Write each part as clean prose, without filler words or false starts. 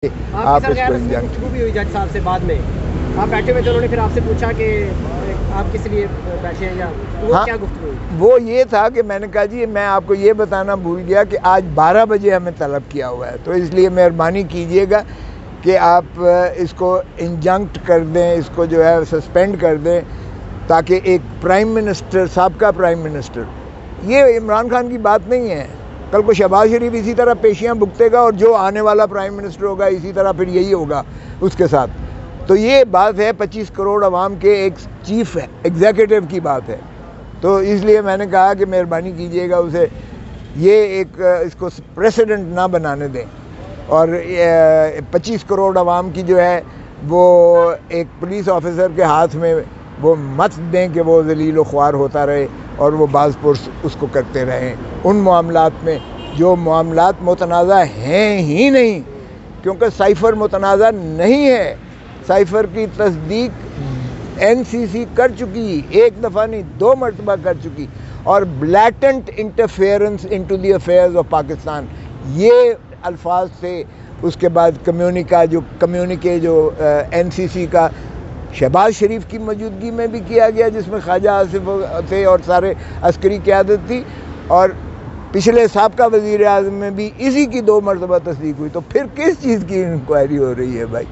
آپ اس کو گفتگو بھی ہوئی جج صاحب سے بعد میں، آپ بیٹھے ہوئے تھے، انہوں نے پھر آپ سے پوچھا کہ آپ کس لیے بیٹھے ہیں، یا وہ کیا گفتگو ہوئی؟ وہ یہ تھا کہ میں نے کہا جی میں آپ کو یہ بتانا بھول گیا کہ آج 12 بجے ہمیں طلب کیا ہوا ہے، تو اس لیے مہربانی کیجئے گا کہ آپ اس کو انجنکٹ کر دیں، اس کو جو ہے سسپینڈ کر دیں، تاکہ ایک پرائم منسٹر، سابقہ پرائم منسٹر، یہ عمران خان کی بات نہیں ہے، کل کو شہباز شریف اسی طرح پیشیاں بھگتے گا اور جو آنے والا پرائم منسٹر ہوگا اسی طرح پھر یہی ہوگا اس کے ساتھ. تو یہ بات ہے 25 کروڑ عوام کے ایک چیف ایگزیکٹو کی بات ہے. تو اس لیے میں نے کہا کہ مہربانی کیجئے گا اسے یہ ایک اس کو پریسیڈنٹ نہ بنانے دیں، اور 25 کروڑ عوام کی جو ہے وہ ایک پولیس آفیسر کے ہاتھ میں وہ مت دیں کہ وہ ذلیل و خوار ہوتا رہے اور وہ باز پرس اس کو کرتے رہیں ان معاملات میں جو معاملات متنازع ہیں ہی نہیں، کیونکہ سائفر متنازع نہیں ہے. سائفر کی تصدیق این سی سی کر چکی، ایک دفعہ نہیں 2 مرتبہ کر چکی، اور blatant interference into the affairs of Pakistan, یہ الفاظ تھے. اس کے بعد کمیونیکے جو این سی سی کا شہباز شریف کی موجودگی میں بھی کیا گیا، جس میں خواجہ آصف تھے اور سارے عسکری قیادت تھی، اور پچھلے سابقہ وزیر اعظم میں بھی اسی کی 2 مرتبہ تصدیق ہوئی. تو پھر کس چیز کی انکوائری ہو رہی ہے بھائی؟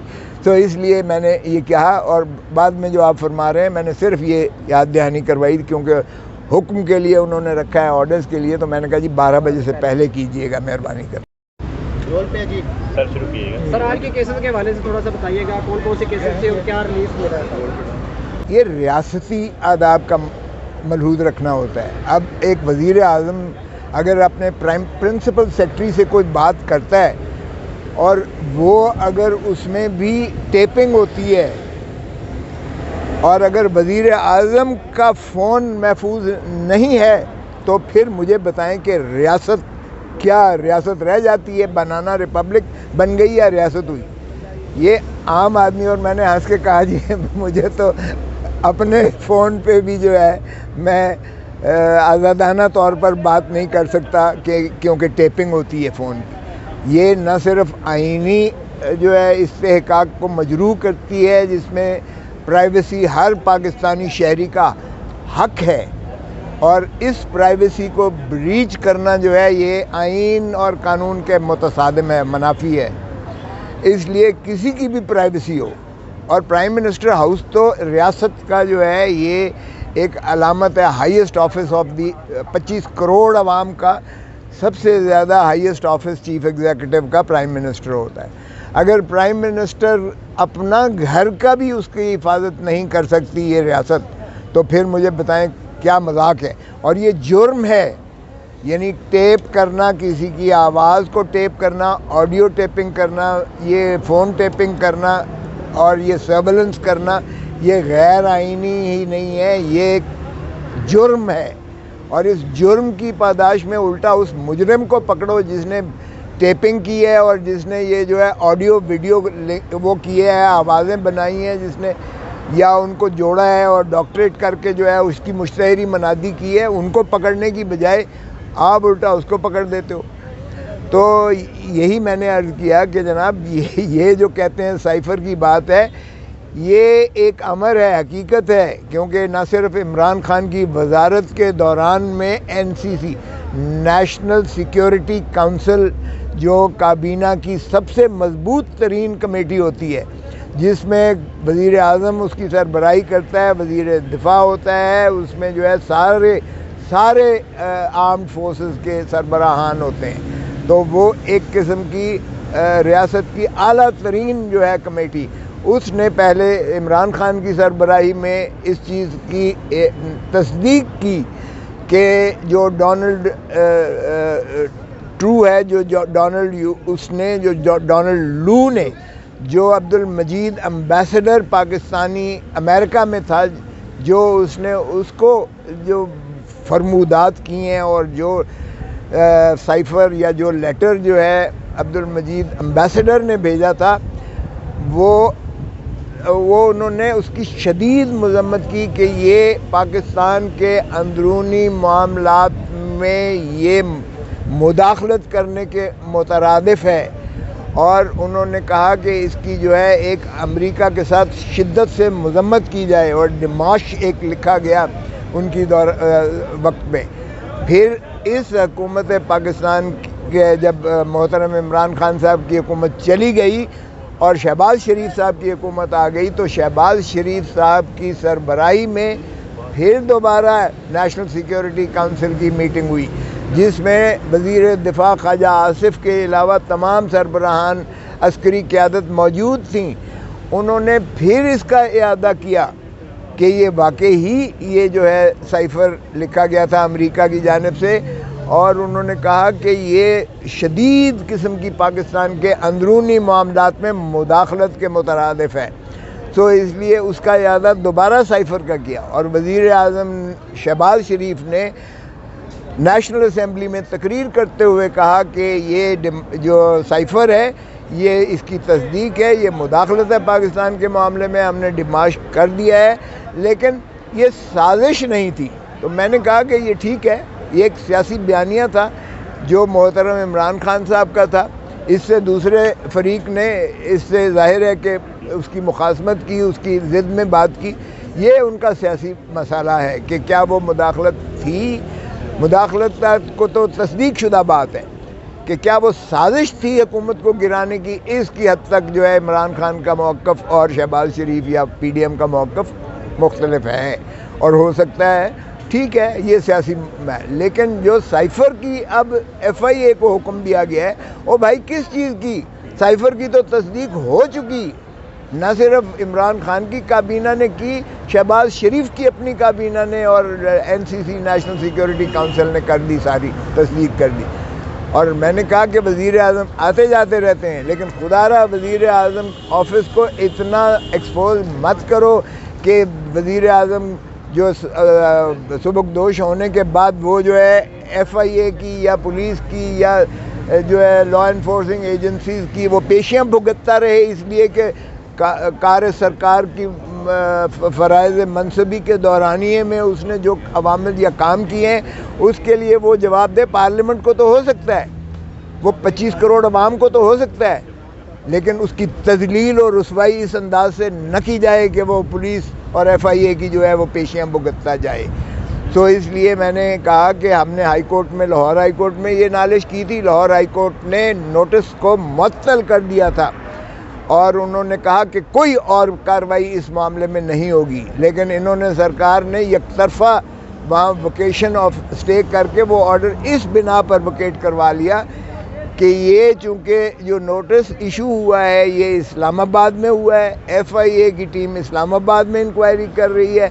تو اس لیے میں نے یہ کہا، اور بعد میں جو آپ فرما رہے ہیں میں نے صرف یہ یاد دہانی کروائی کیونکہ حکم کے لیے انہوں نے رکھا ہے، آرڈرز کے لیے. تو میں نے کہا جی 12 بجے سے پہلے کیجئے گا مہربانی کر. رول پہ جی سر شروع کیے گا. سر آج کے کیسز کے حوالے سے تھوڑا سا بتائیے گا، کون کون سے کیسز تھے اور کیا ریلیز ہو رہا ہے؟ یہ ریاستی آداب کا ملحوظ رکھنا ہوتا ہے. اب ایک وزیر اعظم اگر اپنے پرنسپل سیکرٹری سے کوئی بات کرتا ہے اور وہ اگر اس میں بھی ٹیپنگ ہوتی ہے، اور اگر وزیر اعظم کا فون محفوظ نہیں ہے، تو پھر مجھے بتائیں کہ ریاست کیا ریاست رہ جاتی ہے؟ بنانا ریپبلک بن گئی یا ریاست ہوئی؟ یہ عام آدمی، اور میں نے ہنس کے کہا جی مجھے تو اپنے فون پہ بھی جو ہے میں آزادانہ طور پر بات نہیں کر سکتا کیونکہ ٹیپنگ ہوتی ہے فون کی. یہ نہ صرف آئینی جو ہے استحقاق کو مجروح کرتی ہے، جس میں پرائیویسی ہر پاکستانی شہری کا حق ہے، اور اس پرائیویسی کو بریچ کرنا جو ہے یہ آئین اور قانون کے متصادم ہے، منافی ہے. اس لیے کسی کی بھی پرائیویسی ہو، اور پرائم منسٹر ہاؤس تو ریاست کا جو ہے یہ ایک علامت ہے، highest office of the 25 crore عوام کا سب سے زیادہ ہائیسٹ آفس چیف ایگزیکٹو کا پرائم منسٹر ہوتا ہے. اگر پرائم منسٹر اپنا گھر کا بھی اس کی حفاظت نہیں کر سکتی یہ ریاست، تو پھر مجھے بتائیں کیا مذاق ہے؟ اور یہ جرم ہے، یعنی ٹیپ کرنا، کسی کی آواز کو ٹیپ کرنا، آڈیو ٹیپنگ کرنا، یہ فون ٹیپنگ کرنا اور یہ سرویلنس کرنا، یہ غیر آئینی ہی نہیں ہے، یہ ایک جرم ہے. اور اس جرم کی پاداش میں الٹا اس مجرم کو پکڑو جس نے ٹیپنگ کی ہے، اور جس نے یہ جو ہے آڈیو ویڈیو وہ کیے ہیں، آوازیں بنائی ہیں، جس نے یا ان کو جوڑا ہے اور ڈاکٹریٹ کر کے جو ہے اس کی مشتہری منادی کی ہے، ان کو پکڑنے کی بجائے آپ الٹا اس کو پکڑ دیتے ہو. تو یہی میں نے عرض کیا کہ جناب یہ جو کہتے ہیں سائفر کی بات ہے، یہ ایک امر ہے، حقیقت ہے. کیونکہ نہ صرف عمران خان کی وزارت کے دوران میں این سی سی، نیشنل سیکیورٹی کونسل، جو کابینہ کی سب سے مضبوط ترین کمیٹی ہوتی ہے، جس میں وزیر اعظم اس کی سربراہی کرتا ہے، وزیر دفاع ہوتا ہے، اس میں جو ہے سارے آرمڈ فورسز کے سربراہان ہوتے ہیں. تو وہ ایک قسم کی ریاست کی اعلیٰ ترین جو ہے کمیٹی، اس نے پہلے عمران خان کی سربراہی میں اس چیز کی تصدیق کی کہ جو ڈونلڈ ٹرو ہے، جو ڈونلڈ لو نے، جو عبد المجید امبیسڈر پاکستانی امریکہ میں تھا، جو اس نے اس کو جو فرمودات کی ہیں، اور جو سائفر یا جو لیٹر جو ہے عبد المجید امبیسڈر نے بھیجا تھا، وہ انہوں نے اس کی شدید مذمت کی کہ یہ پاکستان کے اندرونی معاملات میں یہ مداخلت کرنے کے مترادف ہے، اور انہوں نے کہا کہ اس کی جو ہے ایک امریکہ کے ساتھ شدت سے مذمت کی جائے، اور ڈماش ایک لکھا گیا ان کی وقت میں۔ پھر اس حکومت پاکستان کے جب محترم عمران خان صاحب کی حکومت چلی گئی اور شہباز شریف صاحب کی حکومت آ گئی، تو شہباز شریف صاحب کی سربراہی میں پھر دوبارہ نیشنل سیکیورٹی کونسل کی میٹنگ ہوئی، جس میں وزیر دفاع خواجہ آصف کے علاوہ تمام سربراہان عسکری قیادت موجود تھیں۔ انہوں نے پھر اس کا اعادہ کیا کہ یہ واقعی ہی یہ جو ہے سائفر لکھا گیا تھا امریکہ کی جانب سے، اور انہوں نے کہا کہ یہ شدید قسم کی پاکستان کے اندرونی معاملات میں مداخلت کے مترادف ہے۔ تو اس لیے اس کا اعادہ دوبارہ سائفر کا کیا، اور وزیر اعظم شہباز شریف نے نیشنل اسمبلی میں تقریر کرتے ہوئے کہا کہ یہ جو سائفر ہے یہ اس کی تصدیق ہے، یہ مداخلت ہے پاکستان کے معاملے میں، ہم نے ڈماش کر دیا ہے، لیکن یہ سازش نہیں تھی۔ تو میں نے کہا کہ یہ ٹھیک ہے، یہ ایک سیاسی بیانیہ تھا جو محترم عمران خان صاحب کا تھا، اس سے دوسرے فریق نے اس سے ظاہر ہے کہ اس کی مخاصمت کی، اس کی ضد میں بات کی، یہ ان کا سیاسی مسئلہ ہے کہ کیا وہ مداخلت تھی۔ مداخلت کو تو تصدیق شدہ بات ہے کہ کیا وہ سازش تھی حکومت کو گرانے کی، اس کی حد تک جو ہے عمران خان کا موقف اور شہباز شریف یا پی ڈی ایم کا موقف مختلف ہے، اور ہو سکتا ہے ٹھیک ہے یہ سیاسی ہے، لیکن جو سائفر کی اب ایف آئی اے کو حکم دیا گیا ہے، وہ بھائی کس چیز کی؟ سائفر کی تو تصدیق ہو چکی، نہ صرف عمران خان کی کابینہ نے کی، شہباز شریف کی اپنی کابینہ نے اور این سی سی نیشنل سیکیورٹی کونسل نے کر دی، ساری تصدیق کر دی۔ اور میں نے کہا کہ وزیر اعظم آتے جاتے رہتے ہیں، لیکن خدا را وزیر اعظم آفس کو اتنا ایکسپوز مت کرو کہ وزیر اعظم جو سبکدوش ہونے کے بعد وہ جو ہے ایف آئی اے کی یا پولیس کی یا جو ہے لا انفورسنگ ایجنسیز کی وہ پیشیاں بھگتتا رہے، اس لیے کہ کار سرکار کی فرائض منصبی کے دورانیے میں اس نے جو عوامل یا کام کیے ہیں اس کے لیے وہ جواب دے۔ پارلیمنٹ کو تو ہو سکتا ہے، وہ 25 کروڑ عوام کو تو ہو سکتا ہے، لیکن اس کی تذلیل اور رسوائی اس انداز سے نہ کی جائے کہ وہ پولیس اور ایف آئی اے کی جو ہے وہ پیشیاں بھگتتا جائے۔ تو اس لیے میں نے کہا کہ ہم نے ہائی کورٹ میں، لاہور ہائی کورٹ میں یہ نالش کی تھی، لاہور ہائی کورٹ نے نوٹس کو معطل کر دیا تھا اور انہوں نے کہا کہ کوئی اور کارروائی اس معاملے میں نہیں ہوگی، لیکن انہوں نے سرکار نے یک طرفہ وہاں ویکیشن آف اسٹے کر کے وہ آرڈر اس بنا پر ویکیٹ کروا لیا کہ یہ چونکہ جو نوٹس ایشو ہوا ہے یہ اسلام آباد میں ہوا ہے، ایف آئی اے کی ٹیم اسلام آباد میں انکوائری کر رہی ہے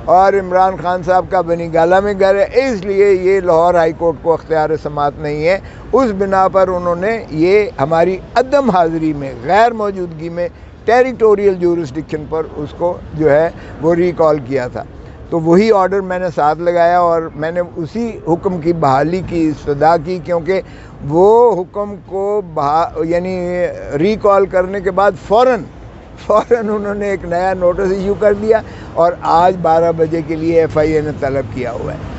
اور عمران خان صاحب کا بنی گالہ میں گھر ہے، اس لیے یہ لاہور ہائی کورٹ کو اختیار سماعت نہیں ہے۔ اس بنا پر انہوں نے یہ ہماری عدم حاضری میں، غیر موجودگی میں ٹیریٹوریل جورسڈکشن پر اس کو جو ہے وہ ریکال کیا تھا۔ تو وہی آرڈر میں نے ساتھ لگایا اور میں نے اسی حکم کی بحالی کی استدعا کی، کیونکہ وہ حکم کو یعنی ریکال کرنے کے بعد فوراً انہوں نے ایک نیا نوٹس ایشو کر دیا اور آج 12 بجے کے لیے ایف آئی اے نے طلب کیا ہوا ہے۔